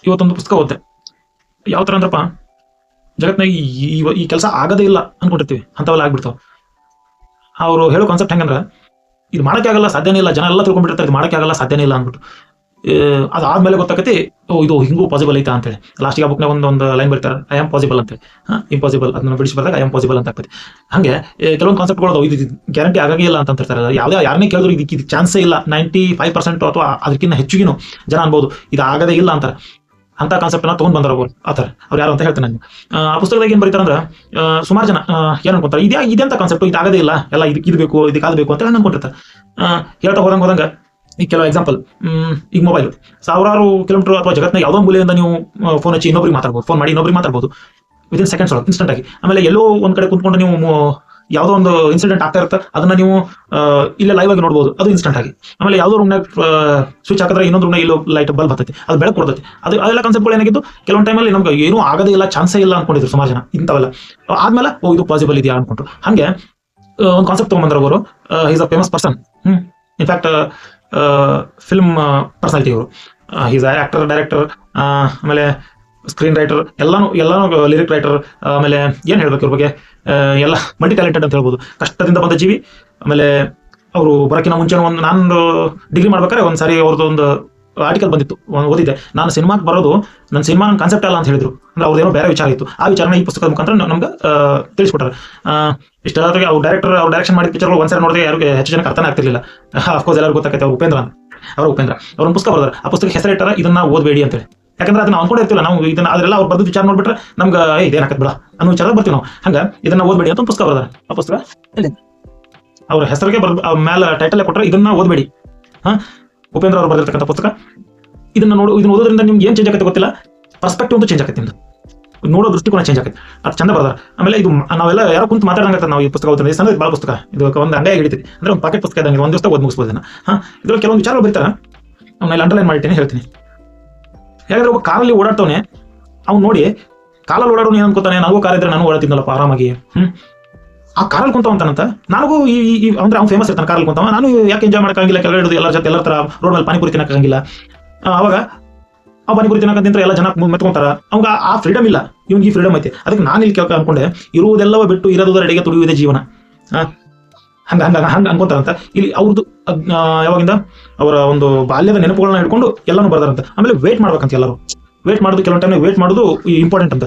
ಇವತ್ತೊಂದು ಪುಸ್ತಕ ಓದ್ದೆ. ಯಾವ ಥರ ಅಂದ್ರಪ್ಪ, ಜಗತ್ನಾಗ ಈ ಕೆಲಸ ಆಗದೇ ಇಲ್ಲ ಅನ್ಕೊಂಡಿರ್ತೀವಿ, ಅಂಥವೆಲ್ಲ ಆಗ್ಬಿಡ್ತಾವೆ. ಅವರು ಹೇಳೋ ಕಾನ್ಸೆಪ್ಟ್ ಹೆಂಗಂದ್ರೆ, ಇದು ಮಾಡೋಕ್ಕೆ ಆಗಲ್ಲ, ಸಾಧ್ಯನೇ ಇಲ್ಲ, ಜನ ಎಲ್ಲ ತಿಳ್ಕೊಂಡ್ಬಿಟ್ಟಿರ್ತಾರೆ ಇದು ಮಾಡೋಕ್ಕೆ ಆಗಲ್ಲ, ಸಾಧ್ಯನೇ ಇಲ್ಲ ಅಂದ್ಬಿಟ್ಟು. ಅದಾದ್ಮೇಲೆ ಗೊತ್ತಾಗತ್ತೆ ಇದು ಹಿಂಗೂ ಪಾಸಿಬಲ್ ಐತಾ ಅಂತೇಳಿ. ಲಾಸ್ಟಿಗೆ ಆ ಬುಕ್ನಾಗ ಒಂದು ಲೈನ್ ಬರ್ತಾರೆ, ಐ ಆಮ್ ಪಾಸಿಬಲ್ ಅಂತೇಳಿ. ಇಂಪಾಸಿಬಲ್ ಅದನ್ನ ಬಿಡಿಸಿ ಬರ್ದಾಗ ಐ ಆಮ್ ಪಾಸಿಬಲ್ ಅಂತ ಆಗ್ತದೆ. ಹಾಗೆ ಕೆಲವೊಂದು ಕಾನ್ಸೆಪ್ಟ್ಗಳು ಇದು ಗ್ಯಾರಂಟಿ ಆಗೇ ಇಲ್ಲ ಅಂತ ಅಂತಿರ್ತಾರೆ. ಯಾರನ್ನೇ ಕೇಳಿದ್ರು ಇದಕ್ಕೆ ಚಾನ್ಸೇ ಇಲ್ಲ, 95% ಅಥವಾ ಅದಕ್ಕಿಂತ ಹೆಚ್ಚಿಗಿನೂ ಜನ ಅನ್ಬೋದು ಇದು ಆಗದೇ ಇಲ್ಲ ಅಂತಾರೆ. ಅಂತ ಕಾನ್ಸೆಪ್ಟನ್ನ ತೊಗೊಂಡು ಬಂದರು ಅವರು. ಆ ಥರ ಅವ್ರು ಯಾರು ಅಂತ ಹೇಳ್ತೇನೆ ನಾನು. ಆ ಪುಸ್ತಕದಾಗ ಏನು ಬರೀತಾರೆ ಅಂದ್ರೆ, ಸುಮಾರು ಜನ ಏನು ಅನ್ಕೊಂತಾರೆ, ಇದೆಂತ ಕಾನ್ಸೆಪ್ಟು, ಇದು ಆಗದೇ ಇಲ್ಲ, ಎಲ್ಲ ಇದು ಬೇಕು, ಇದಕ್ಕೆ ಅದು ಬೇಕು ಅಂತ ಹೇಳಿ ಅನ್ಕೊಂಡಿರ್ತಾರೆ. ಹೇಳ್ತಾ ಹೋದಂಗೆ ಈಗ ಕೆಲವು ಎಕ್ಸಾಂಪಲ್, ಈಗ ಮೊಬೈಲ್ ಸಾವಿರಾರು ಕಿಲೋಮೀಟರ್ ಅಥವಾ ಜಗತ್ತಿನ ಯಾವುದೋ ಮೂಲೆಯಿಂದ ನೀವು ಫೋನ್ ಹಚ್ಚಿ ಇನ್ನೊಬ್ರಿಗೆ ಮಾತಾಡ್ಬೋದು, ಫೋನ್ ಮಾಡಿ ಇನ್ನೊಬ್ರಿಗೆ ಮಾತಾಡ್ಬೋದು ವಿದಿನ್ ಸೆಕೆಂಡ್ಸ್ ಒಳಗೆ, ಇನ್ಸ್ಟೆಂಟ್ ಆಗಿ. ಆಮೇಲೆ ಎಲ್ಲೋ ಒಂದು ಕಡೆ ಕುಂತ್ಕೊಂಡು ನೀವು ಯಾವುದೋ ಒಂದು ಇನ್ಸಿಡೆಂಟ್ ಆಗ್ತಾ ಇರುತ್ತೆ, ಅದನ್ನ ನೀವು ಇಲ್ಲೇ ಲೈವ್ ಆಗಿ ನೋಡ್ಬೋದು, ಅದು ಇನ್ಸ್ಟೆಂಟ್ ಆಗಿ. ಆಮೇಲೆ ಯಾವುದೋ ರೂಮ್ನಾಗ ಸ್ವಿಚ್ ಹಾಕಿದ್ರೆ ಇನ್ನೊಂದು ರೂಮ್ನಾಗ ಇಲ್ಲೋ ಲೈಟ್ ಬಲ್ಬ್ ಬರ್ತೈತಿ, ಅದು ಬೆಳಕು ಕೊಡ್ತೈತಿ. ಅದೆಲ್ಲ ಕಾನ್ಸೆಪ್ಟ್ಗಳು ಏನಾಗಿದ್ದು ಕೆಲವೊಂದು ಟೈಮಲ್ಲಿ ನಮ್ಗೆ ಏನೂ ಆಗದೇ ಇಲ್ಲ, ಚಾನ್ಸೇ ಇಲ್ಲ ಅನ್ಕೊಂಡಿದ್ರು ಸುಮಾರು ಜನ. ಇಂಥವೆಲ್ಲ ಆದ್ಮೇಲೆ ಇದು ಪಾಸಿಬಲ್ ಇದೆಯಾ ಅನ್ಕೊಂಡ್ರು. ಹಾಗೆ ಒಂದು ಕಾನ್ಸೆಪ್ಟ್ ತೊಗೊಂಡ್ಬಂದ್ರೆ ಅವರು. Is a famous person, in fact film personality ಅವರು. ಈಸ್ ಆಕ್ಟರ್, ಡೈರೆಕ್ಟರ್, ಆಮೇಲೆ ಸ್ಕ್ರೀನ್ ರೈಟರ್, ಎಲ್ಲಾನು ಲಿರಿಕ್ ರೈಟರ್. ಆಮೇಲೆ ಏನು ಹೇಳ್ಬೇಕು ಇವ್ರ ಬಗ್ಗೆ, ಎಲ್ಲ ಮಲ್ಟಿ ಟ್ಯಾಲೆಂಟೆಡ್ ಅಂತ ಹೇಳ್ಬೋದು. ಕಷ್ಟದಿಂದ ಬಂದ ಜೀವಿ. ಆಮೇಲೆ ಅವರು ಬರೋಕ್ಕಿಂತ ಮುಂಚೆ ನಾನು ಡಿಗ್ರಿ ಮಾಡ್ಬೇಕಾದ್ರೆ ಒಂದು ಸಾರಿ ಅವ್ರದ್ದು ಒಂದು ಆರ್ಟಿಕಲ್ ಬಂದಿತ್ತು, ಓದಿದ್ದೆ. ನಾನು ಸಿನಿಮಾಗೆ ಬರೋದು ನನ್ನ ಸಿನಿಮಾ ನನ್ನ ಕಾನ್ಸೆಪ್ಟ್ ಅಲ್ಲ ಅಂತ ಹೇಳಿದ್ರು. ಅಂದ್ರೆ ಅವ್ರದ್ದೇನೋ ಬೇರೆ ವಿಚಾರ ಇತ್ತು. ಆ ವಿಚಾರನ ಈ ಪುಸ್ತಕದ ಮುಖಾಂತರ ನಮ್ಗೆ ತಿಳಿಸ್ಕೊಟ್ಟಾರೆ. ಇಷ್ಟೊತ್ತಿಗೆ ಅವ್ರು ಡೈರೆಕ್ಷನ್ ಮಾಡಿದ ಪಿಕ್ಚರ್ಗಳು ಒಂದ್ಸರಿ ನೋಡಿದ್ರೆ ಯಾರಿಗೆ ಹೆಚ್ಚು ಜನಕ್ಕೆ ಅರ್ಥನೇ ಆಗ್ತಿರ್ಲಿಲ್ಲ. ಅಫ್ಕೋರ್ಸ್ ಎಲ್ಲರಿಗೂ ಗೊತ್ತಾಗತ್ತೆ, ಅವ್ರು ಉಪೇಂದ್ರ ಅವ್ರೊಂದು ಪುಸ್ತಕ ಬರ್ದಾರೆ. ಆ ಪುಸ್ತಕ ಹೆಸರಿಟ್ಟಾರ ಇದನ್ನ ಓದಬೇಡಿ ಅಂತೇಳಿ. ಯಾಕಂದ್ರೆ ಅದನ್ನ ಅನ್ಕೊಂಡಿರ್ತಿಲ್ಲ ನಾವು, ಇದನ್ನ ಅದೆಲ್ಲ ಅವ್ರು ಬರೆದು ವಿಚಾರ ನೋಡ್ಬಿಟ್ರೆ ನಮ್ಗೆ ಇದೇನಾಕತ್ ಬಿಡ ಅನ್ನೋ ವಿಚಾರ ಬರ್ತೀವಿ ನಾವು. ಹಂಗೆ ಇದನ್ನ ಓದಬೇಡಿ ಅಂತ ಒಂದು ಪುಸ್ತಕ ಬರ್ದಾರೆ. ಆ ಪುಸ್ತಕ ಅವ್ರ ಹೆಸರಿಗೆ ಮೇಲೆ ಟೈಟಲ್ ಕೊಟ್ಟರೆ ಇದನ್ನ ಓದಬೇಡಿ. ಉಪೇಂದ್ರ ಅವರು ಬರೆದಿರ್ತಕ್ಕಂಥ ಪುಸ್ತಕ. ಇದನ್ನ ಓದೋದ್ರಿಂದ ನಿಮ್ಗೆ ಏನು ಚೇಂಜ್ ಆಗುತ್ತೆ ಗೊತ್ತಿಲ್ಲ, ಪರ್ಸ್ಪೆಕ್ಟಿವ್ ಅಂತೂ ಚೇಂಜ್ ಆಗುತ್ತೆ, ನಿಮ್ದು ನೋಡೋ ದೃಷ್ಟಿಕೋನ ಚೇಂಜ್ ಆಗುತ್ತೆ. ಅದು ಚಂದ ಬರ್ದಾರ. ಆಮೇಲೆ ಇದು ನಾವೆಲ್ಲ ಯಾರೋ ಕುಂತು ಮಾತಾಡಂಗ ನಾವು ಈ ಪುಸ್ತಕ ಓದ್ತೀವಿ. ಸಣ್ಣ ಭಾಳ ಪುಸ್ತಕ, ಇದು ಒಂದು ಅಂಗಡಿಯಾಗಿ ಹಿಡಿತೀವಿ, ಅಂದ್ರೆ ಒಂದು ಪಾಕೆಟ್ ಪುಸ್ತಕ ಇದ್ದಂಗೆ, ಒಂದು ದಿವಸ ಓದ್ ಮುಗಿಸ್ಬೋದು ಇದನ್ನ. ಇದ್ರಲ್ಲಿ ಕೆಲವೊಂದು ವಿಚಾರಗಳು ಬರ್ತಾರೆ, ಅವ್ನ ಇಲ್ಲಿ ಅಂಡರ್ಲೈನ್ ಮಾಡಿಟ್ಟೇನೆ ಹೇಳ್ತೀನಿ. ಯಾಕಂದ್ರೆ ಒಬ್ಬ ಕಾರಲ್ಲಿ ಓಡಾಡ್ತವನೆ, ಅವ್ನು ನೋಡಿ ಕಾಲಲ್ಲಿ ಓಡಾಡೋನು ಏನು ಅನ್ಕೋತಾನೆ, ನನಗೂ ಕಾರ್ ಇದ್ರೆ ನಾನು ಓಡಾಡ್ತಿದ್ನಲ್ಲಪ್ಪ ಆರಾಮಾಗಿ. ಆ ಕಾರಲ್ಲಿ ಕುಂತವಂತಾನಂತ, ನನಗೂ ಅಂದ್ರೆ ಅವ್ನು ಫೇಮಸ್ ಇರ್ತಾನೆ ಕಾರಲ್ಲಿ ಕುಂತವ, ನಾನು ಯಾಕೆ ಎಂಜಾಯ್ ಮಾಡೋಕ್ಕಾಗಿಲ್ಲ, ಕೆಳಗಡೆ ಹಿಡಿದು ಎಲ್ಲರ ಜೊತೆ ಎಲ್ಲರ ಥರ ರೋಡ್ ಮೇಲೆ ಪಾನಿಪುರಿ ತಿನ್ನಕ್ಕಾಗಿಲ್ಲ. ಅವಾಗ ಆ ಪಾನಿಪುರಿ ತಿನ್ನಕಂತಿಂದ್ರೆ ಎಲ್ಲ ಜನ ಮೆತ್ಕೊಂತಾರ, ಅವಾಗ ಆ ಫ್ರೀಡಮ್ ಇಲ್ಲ, ಇವ್ನಿಗೆ ಈ ಫ್ರೀಡಮ್ ಐತೆ. ಅದಕ್ಕೆ ನಾನು ಇಲ್ಲಿ ಕೇಳ್ಕ ಅನ್ಕೊಂಡೆ, ಇರುವುದೆಲ್ಲವ ಬಿಟ್ಟು ಇರೋದರ ಅಡಿಗೆ ತುಳಿಯುವುದೇ ಜೀವನ. ಹಂಗೆ ಅನ್ಕೊಂತಾರಂತ. ಇಲ್ಲಿ ಅವ್ರದ್ದು ಯಾವಾಗಿಂದ ಅವರ ಒಂದು ಬಾಲ್ಯದ ನೆನಪುಗಳನ್ನ ಹಿಡ್ಕೊಂಡು ಎಲ್ಲಾನು ಬರ್ದಾರಂತ. ಆಮೇಲೆ ವೇಟ್ ಮಾಡ್ಬೇಕಂತ, ಎಲ್ಲರೂ ವೇಟ್ ಮಾಡೋದು, ಕೆಲವೊಂದು ಟೈಮ್ ವೇಟ್ ಮಾಡೋದು ಇಂಪಾರ್ಟೆಂಟ್ ಅಂತ.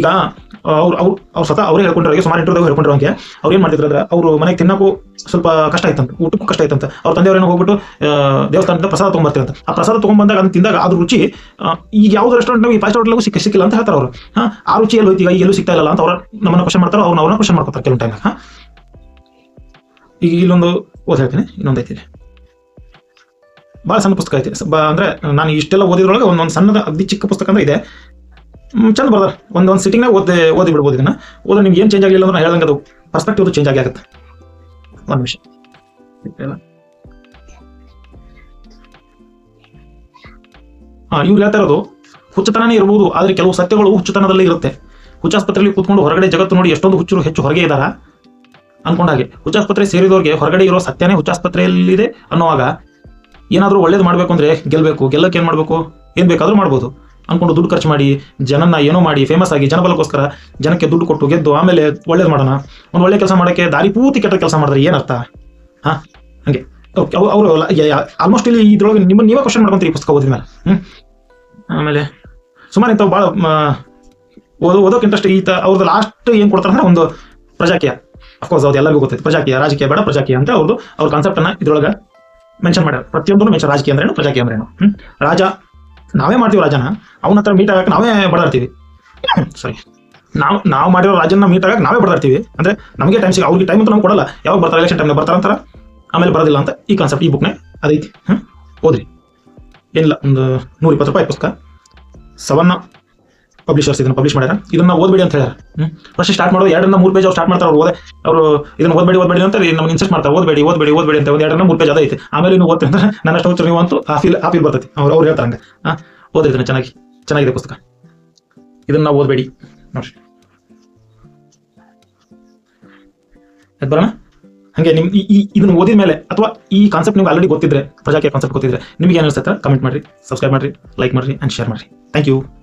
ಈಗ ಅವ್ರು ಸ್ವತಃ ಅವರೇ ಹೇಳ್ಕೊಂಡ್ರೆ, ಸುಮಾರು ಇಂಟರ್ವ್ಯೂದಾಗ ಹೇಳ್ಕೊಂಡ್ರೆ ಅವ್ರು ಏನು ಮಾಡ್ತಿದ್ರು ಅಂದ್ರೆ, ಅವರು ಮನೆಗೆ ತಿನ್ನೋಕ್ಕೂ ಸ್ವಲ್ಪ ಕಷ್ಟ ಆಯ್ತಂತ, ಊಟಕ್ಕೂ ಕಷ್ಟ ಆಯ್ತಂತ. ಅವ್ರ ತಂದೆಯವ್ರೇನೋ ಹೋಗ್ಬಿಟ್ಟು ದೇವಸ್ಥಾನದಿಂದ ಪ್ರಸಾದ ತೊಗೊಂಡ್ಬರ್ತಿರಂತ. ಆ ಪ್ರಸಾದ ತೊಗೊಂಡ್ಬಂದಾಗ ಅದನ್ನ ತಿಂದಾಗ ಅದ್ರ ರುಚಿ ಈಗ ಯಾವ್ದು ರೆಸ್ಟೋರೆಂಟ್ ಈ 5 ಸ್ಟಾರ್ ಹೋಟೆಲ್ಗೂ ಸಿಕ್ಕಿಲ್ಲ ಅಂತ ಹೇಳ್ತಾರೆ ಅವರು. ಆ ರುಚಿ ಎಲ್ಲಿ ಹೋಯ್ತು, ಈಗ ಎಲ್ಲೂ ಸಿಗ್ತಾ ಇಲ್ಲ ಅಂತ ಅವ್ರ ನಮ್ಮನ್ನ ಕ್ವಶನ್ ಮಾಡ್ತಾರೆ, ಅವ್ರನ್ನ ಕ್ವಶನ್ ಮಾಡ್ಕೊತಾರೆ ಕೆಲವೊಂದು ಟೈಮ್. ಈಗ ಇಲ್ಲೊಂದು ಹೇಳ್ತೀನಿ, ಇನ್ನೊಂದು ಐತಿ, ಭಾಳ ಸಣ್ಣ ಪುಸ್ತಕ ಐತಿ. ಅಂದ್ರೆ ನಾನು ಇಷ್ಟೆಲ್ಲ ಓದಿದ್ರೊಳಗೆ ಒಂದೊಂದು ಸಣ್ಣದ ಅಗ್ದಿ ಚಿಕ್ಕ ಪುಸ್ತಕ ಅಂದ್ರೆ ಇದೆ, ಚಂದ ಬರ್ದಾರ. ಒಂದು ಸಿಟ್ಟಿಂಗ್ನಾಗ ಓದಿ ಬಿಡ್ಬೋದು. ಇದನ್ನ ಓದ್ರೆ ನಿಮ್ಗೆ ಏನು ಚೇಂಜ್ ಆಗಲಿಲ್ಲ ಅಂದ್ರೆ ಹೇಳ್ದಂಗೆ ಅದು ಪರ್ಸ್ಪೆಕ್ಟಿವ್ ಚೇಂಜ್ ಆಗುತ್ತೆ. ಒಂದು ನಿಮಿಷ, ಇವ್ರು ಹೇಳ್ತಾ ಇರೋದು ಹುಚ್ಚತನನೇ ಇರ್ಬೋದು, ಆದ್ರೆ ಕೆಲವು ಸತ್ಯಗಳು ಹುಚ್ಚತನದಲ್ಲಿ ಇರುತ್ತೆ. ಹುಚ್ಚಾಸ್ಪತ್ರೆಯಲ್ಲಿ ಕೂತ್ಕೊಂಡು ಹೊರಗಡೆ ಜಗತ್ತು ನೋಡಿ ಎಷ್ಟೊಂದು ಹುಚ್ಚರು ಹೆಚ್ಚು ಹೊರಗೆ ಇದ್ದಾರಾ ಅನ್ಕೊಂಡಾಗೆ, ಹುಚ್ಚಾಸ್ಪತ್ರೆ ಸೇರಿದವ್ರಿಗೆ ಹೊರಗಡೆ ಇರೋ ಸತ್ಯನೇ ಹುಚ್ಚಾಸ್ಪತ್ರೆಯಲ್ಲಿದೆ ಅನ್ನೋವಾಗ ಏನಾದರೂ ಒಳ್ಳೇದು ಮಾಡಬೇಕು ಅಂದ್ರೆ ಗೆಲ್ಲಕ್ಕೆ ಏನು ಮಾಡಬೇಕು, ಏನು ಬೇಕಾದ್ರೂ ಮಾಡ್ಬೋದು ಅನ್ಕೊಂಡು ದುಡ್ಡು ಖರ್ಚು ಮಾಡಿ, ಜನನ್ನ ಏನೋ ಮಾಡಿ ಫೇಮಸ್ ಆಗಿ ಜನಬಲಕ್ಕೋಸ್ಕರ ಜನಕ್ಕೆ ದುಡ್ಡು ಕೊಟ್ಟು ಗೆದ್ದು ಆಮೇಲೆ ಒಳ್ಳೇದು ಮಾಡೋಣ, ಒಂದು ಒಳ್ಳೆ ಕೆಲಸ ಮಾಡೋಕ್ಕೆ ದಾರಿ ಪೂರ್ತಿ ಕೆಟ್ಟ ಕೆಲಸ ಮಾಡಿದ್ರೆ ಏನರ್ಥ? ಹಂಗೆ ಅವರು ಆಲ್ಮೋಸ್ಟ್ ಇಲ್ಲಿ ಇದ್ರೊಳಗೆ ನೀವೇ ಕ್ವಶನ್ ಮಾಡ್ಕೊಂತೀರಿ ಈ ಪುಸ್ತಕ ಓದಿದ ಮೇಲೆ. ಆಮೇಲೆ ಸುಮಾರು ಇಂಥವು ಭಾಳ ಓದೋಕೆ ಇಂಟ್ರೆಸ್ಟ್. ಅವ್ರದ್ದು ಲಾಸ್ಟ್ ಏನು ಕೊಡ್ತಾರೆ ಅಂದ್ರೆ ಒಂದು ಪ್ರಜಾಕೀಯ. ಅಫ್ಕೋರ್ಸ್ ಅವ್ರು ಎಲ್ಲರಿಗೂ ಗೊತ್ತೈತೆ, ಪ್ರಜಾಕೀಯ, ರಾಜಕೀಯ ಬೇಡ ಪ್ರಜಾಕೀಯ ಅಂತ ಅವ್ರ ಕಾನ್ಸೆಪ್ಟನ್ನು ಇದ್ರೊಳಗೆ ಮೆನ್ಷನ್ ಮಾಡ್ಯಾರ. ಪ್ರತಿಯೊಂದು ಮೆನ್ಷನ್, ರಾಜಕೀಯ ಅಂದ್ರೇನು, ಪ್ರಜಾಕೀಯ ಅಂದ್ರೇನು. ರಾಜ ನಾವೇ ಮಾಡ್ತೀವಿ, ರಾಜನ ಅವನ ಹತ್ರ ಮೀಟ್ ಆಗಕ್ಕೆ ನಾವೇ ಬಡಾಡ್ತೀವಿ. ಸಾರಿ, ನಾವು ಮಾಡಿರೋ ರಾಜನ ಮೀಟ್ ಆಗಕ್ಕೆ ನಾವೇ ಬಡಾಡ್ತೀವಿ. ಅಂದ್ರೆ ನಮಗೆ ಟೈಮ್ ಸಿಗ, ಅವ್ರಿಗೆ ಟೈಮ್ ಅಂತ ನಮ್ಗೆ ಕೊಡಲ್ಲ. ಯಾವಾಗ ಬರ್ತಾರೆ, ಎಲೆಕ್ಷನ್ ಟೈಮ್ನಾಗ ಬರ್ತಾರಂತಾರ, ಆಮೇಲೆ ಬರೋದಿಲ್ಲ ಅಂತ. ಈ ಕಾನ್ಸೆಪ್ಟ್ ಈ ಬುಕ್ನೇ ಅದೈತಿ. ಓದ್ರಿ, ಏನಿಲ್ಲ, ಒಂದು 120 ರೂಪಾಯಿ ಪುಸ್ತಕ. ಸವನ್ನ ಪಬ್ಲಿಷರ್ಸ್ ಇದನ್ನು ಪಬ್ಲಿಷ್ ಮಾಡ್ಯಾರ. ಇದನ್ನ ಓದ್ಬೇಡಿ ಅಂತ ಹೇಳ್ಯಾರ. ಫಸ್ಟ್ ಸ್ಟಾರ್ಟ್ ಮಾಡೋದು 2 ರಿಂದ 3 ಪೇಜ್ ಅವ್ರು ಸ್ಟಾರ್ಟ್ ಮಾಡ್ತಾರೆ. ಅವರು ಇದನ್ನ ಓದ್ಬೇಡಿ ಅಂತ ನಮ್ಗೆ ಇನ್ಸೆಸ್ಟ್ ಮಾಡ್ತಾರೆ. ಓದ್ಬೇಡಿ ಅಂತ 1 2 ರಿಂದ 3 ಪೇಜ್ ಅದೈತಿ. ಆಮೇಲೆ ನೀವು ಓದ್ತೀವಿ ಅಂದ್ರೆ ನನ್ನ ಅಷ್ಟು ಹುಚ್ಚು ನೀವು ಅಂತೂ ಆ ಫೀಲ್ ಬರ್ತೈತಿ. ಅವ್ರು ಹೇಳ್ತಾರೆ ಹಂಗೆ. ಓದ್ರಿ, ಇದನ್ನ ಚೆನ್ನಾಗಿದೆ ಪುಸ್ತಕ, ಇದನ್ನ ಓದ್ಬೇಡಿ ನೋಡ್ರಿ. ಬರೋಣ. ಹಾಗೆ ನಿಮ್ ಇದನ್ನು ಓದಿದ ಮೇಲೆ ಅಥವಾ ಈ ಕಾನ್ಸೆಪ್ಟ್ ನಿಮ್ಗೆ ಆಲ್ರೆಡಿ ಗೊತ್ತಿದ್ರೆ, ಪ್ರಜಾಕೀಯ ಕಾನ್ಸೆಪ್ಟ್ ಗೊತ್ತಿದ್ರೆ, ನಿಮಗೆ ಏನು ಅನಿಸುತ್ತೆ ಕಮೆಂಟ್ ಮಾಡಿರಿ, ಸಬ್ಸ್ಕ್ರೈಬ್ ಮಾಡಿರಿ, ಲೈಕ್ ಮಾಡಿರಿ ಆ್ಯಂಡ್ ಶೇರ್ ಮಾಡಿರಿ. Thank you.